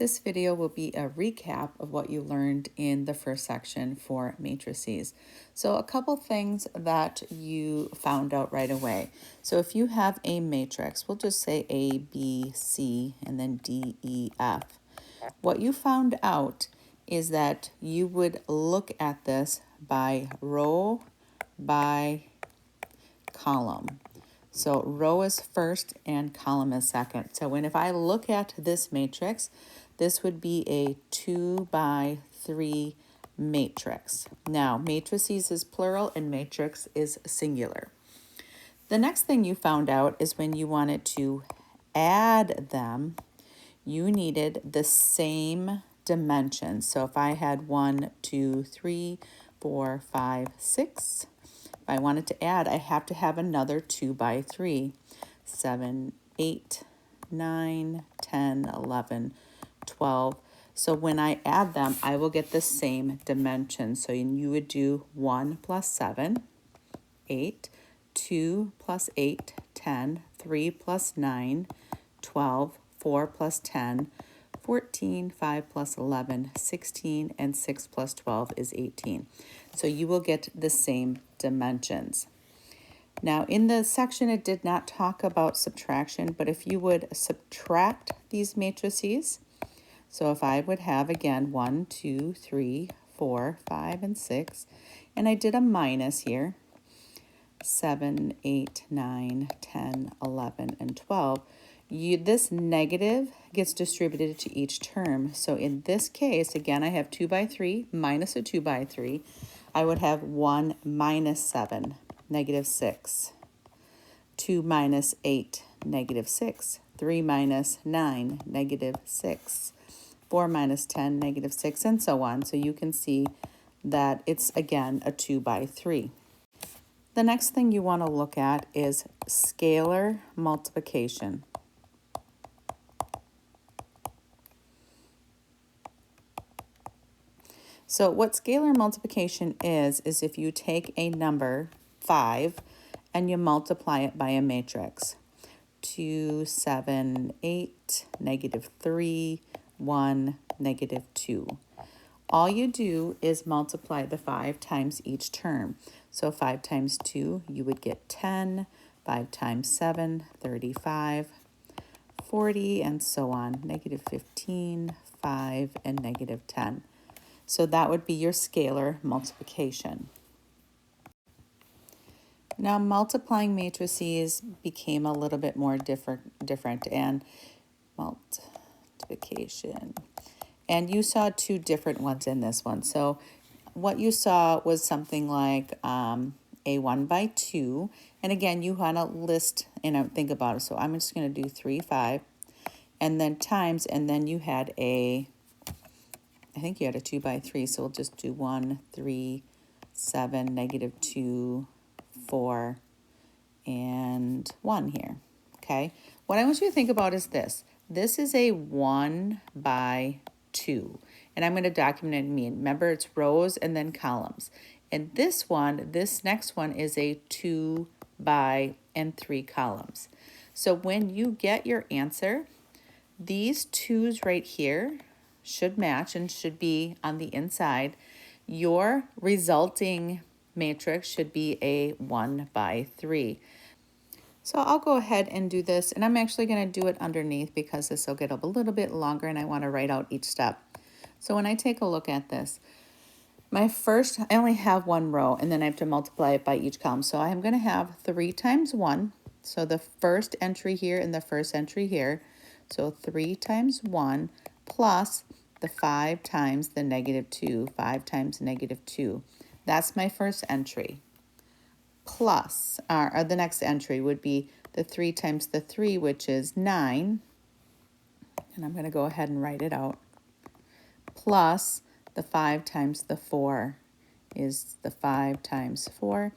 This video will be a recap of what you learned in the first section for matrices. So a couple things that you found out right away. So if you have a matrix, we'll just say A, B, C, and then D, E, F. What you found out is that you would look at this by row, by column. So row is first and column is second. So if I look at this matrix, this would be a 2 by 3 matrix. Now, matrices is plural and matrix is singular. The next thing you found out is when you wanted to add them, you needed the same dimensions. So if I had 1, 2, 3, 4, 5, 6, if I wanted to add, I have to have another 2 by 3. 7, 8, 9, 10, 11, 12. So when I add them, I will get the same dimension. So you would do 1 plus 7, 8, 2 plus 8, 10, 3 plus 9, 12, 4 plus 10, 14, 5 plus 11, 16, and 6 plus 12 is 18. So you will get the same dimensions. Now in the section it did not talk about subtraction, but if you would subtract these matrices, so if I would have again 1, 2, 3, 4, 5, and 6, and I did a minus here, 7, 8, 9, 10, 11, and 12, this negative gets distributed to each term. So in this case, again, I have 2 by 3 minus a 2 by 3. I would have 1 minus 7, negative 6. 2 minus 8, negative 6. 3 minus 9, negative 6. 4 minus 10, negative 6, and so on. So you can see that it's, again, a 2 by 3. The next thing you want to look at is scalar multiplication. So what scalar multiplication is if you take a number, 5, and you multiply it by a matrix. 2, 7, 8, negative 3, 1, negative 2. All you do is multiply the 5 times each term. So 5 times 2, you would get 10. 5 times 7, 35, 40, and so on. Negative 15, 5, and negative 10. So that would be your scalar multiplication. Now multiplying matrices became a little bit more different and multiplication. And you saw two different ones in this one. So what you saw was something like a 1 by 2. And again, you want to list and think about it. So I'm just going to do 3, 5, and then times, and then you had I think you had a 2 by 3, so we'll just do 1, 3, 7, negative 2, 4, and 1 here, okay? What I want you to think about is this. This is a 1 by 2, and I'm going to document it. Remember, it's rows and then columns. And this next one is a 2 by and 3 columns. So when you get your answer, these 2's right here should match and should be on the inside. Your resulting matrix should be a 1 by 3. So I'll go ahead and do this, and I'm actually going to do it underneath because this will get up a little bit longer and I want to write out each step. So when I take a look at this, I only have one row, and then I have to multiply it by each column. So I'm going to have 3 times 1. So the first entry here and the first entry here. So 3 times 1 plus the 5 times the negative 2. 5 times negative 2. That's my first entry. Plus, or the next entry would be the 3 times the 3, which is 9. And I'm going to go ahead and write it out. Plus the 5 times the 4 is the 5 times 4.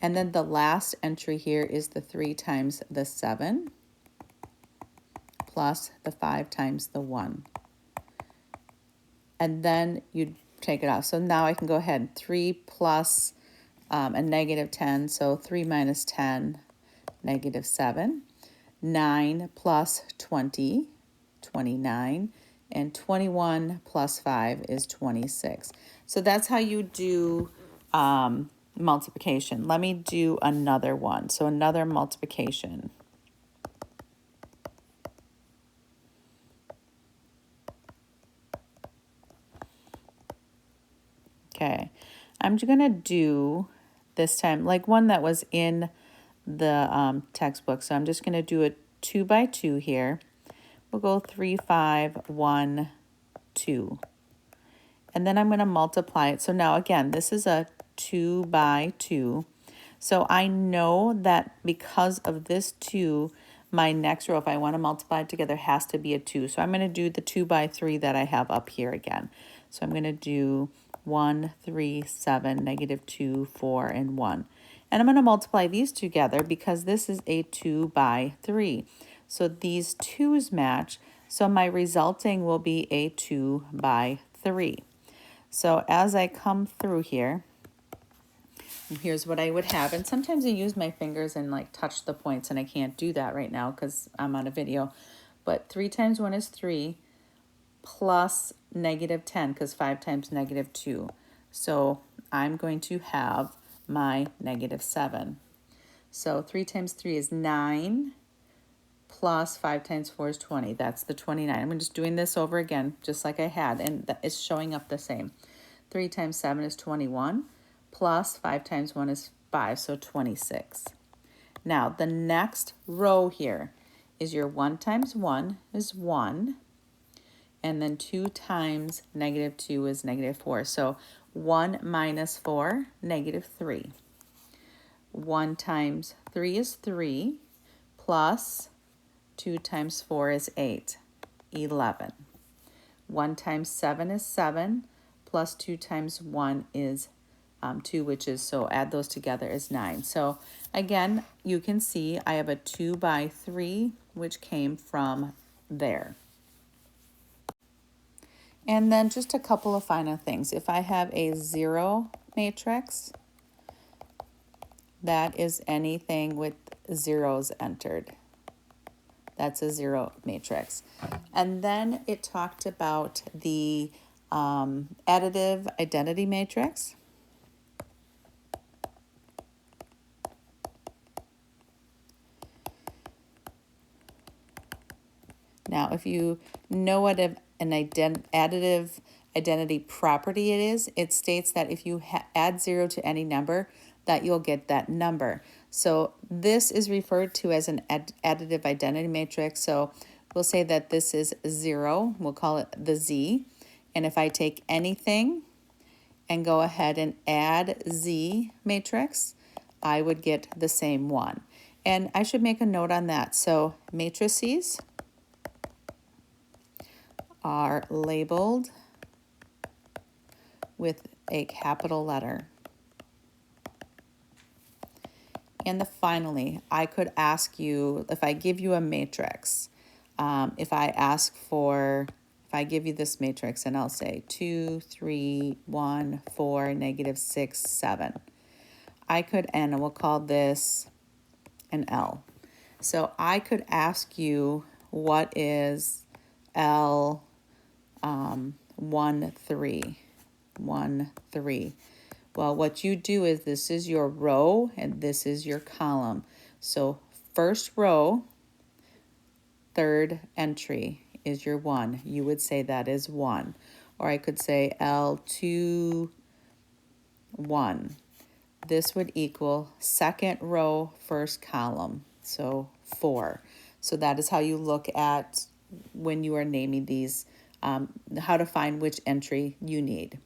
And then the last entry here is the 3 times the 7 plus the 5 times the 1. And then you take it off. So now I can go ahead. 3 plus a negative 10. So 3 minus 10, negative 7. 9 plus 20, 29. and 21 plus 5 is 26. So that's how you do multiplication. Let me do another one. So another multiplication. Okay, I'm going to do this time like one that was in the textbook. So I'm just going to do a 2 by 2 here. We'll go 3, 5, 1, 2. And then I'm going to multiply it. So now again, this is a 2 by 2. So I know that because of this 2, my next row, if I want to multiply it together, has to be a 2. So I'm going to do the 2 by 3 that I have up here again. So I'm going to do 1, 3, 7, negative 2, 4, and 1. And I'm going to multiply these together because this is a 2 by 3. So these 2's match. So my resulting will be a 2 by 3. So as I come through here, here's what I would have. And sometimes I use my fingers and like touch the points, and I can't do that right now because I'm on a video. But 3 times 1 is 3 plus negative 10 because 5 times negative 2. So I'm going to have my negative 7. So 3 times 3 is 9 plus 5 times 4 is 20. That's the 29. I'm just doing this over again, just like I had, and it's showing up the same. 3 times 7 is 21, plus 5 times 1 is 5, so 26. Now, the next row here is your 1 times 1 is 1, and then 2 times negative 2 is negative 4. So 1 minus 4, negative 3. 1 times 3 is 3, plus 2 times 4 is 8, 11. 1 times 7 is 7, plus 2 times 1 is 2, which is, so add those together is 9. So again, you can see I have a 2 by 3, which came from there. And then just a couple of final things. If I have a 0 matrix, that is anything with zeros entered. That's a 0 matrix. And then it talked about the additive identity matrix. Now, if you know what an additive identity property it is, it states that if you add 0 to any number, that you'll get that number. So this is referred to as an additive identity matrix. So we'll say that this is 0. We'll call it the Z. And if I take anything and go ahead and add Z matrix, I would get the same one. And I should make a note on that. So matrices are labeled with a capital letter. And finally, I could ask you, if I give you a matrix, if I give you this matrix and I'll say 2, 3, 1, 4, negative 6, 7. I could, and we'll call this an L. So I could ask you, what is L 1, 3? 1, 3. Well, what you do is this is your row and this is your column. So first row, third entry is your 1. You would say that is 1. Or I could say L2, 1. This would equal second row, first column, so 4. So that is how you look at when you are naming these, how to find which entry you need.